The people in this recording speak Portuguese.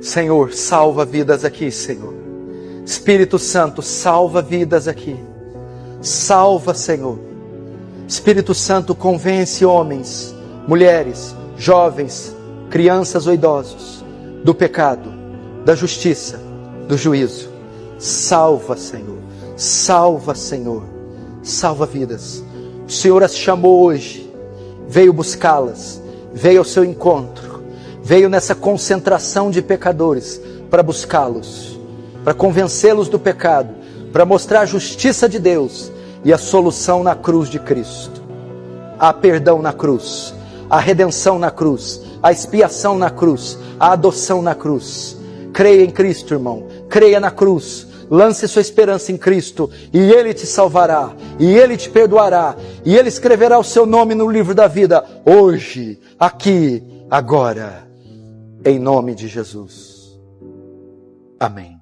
Senhor, salva vidas aqui, Senhor. Espírito Santo, salva vidas aqui. Salva, Senhor. Espírito Santo, convence homens, mulheres, jovens, crianças ou idosos do pecado, da justiça, do juízo. Salva, Senhor. Salva, Senhor. Salva vidas. O Senhor as chamou hoje, veio buscá-las, veio ao seu encontro, veio nessa concentração de pecadores para buscá-los, para convencê-los do pecado, para mostrar a justiça de Deus e a solução na cruz de Cristo. Há perdão na cruz, a redenção na cruz, a expiação na cruz, a adoção na cruz. Creia em Cristo, irmão, creia na cruz. Lance sua esperança em Cristo e Ele te salvará, e Ele te perdoará, e Ele escreverá o seu nome no livro da vida, hoje, aqui, agora, em nome de Jesus. Amém.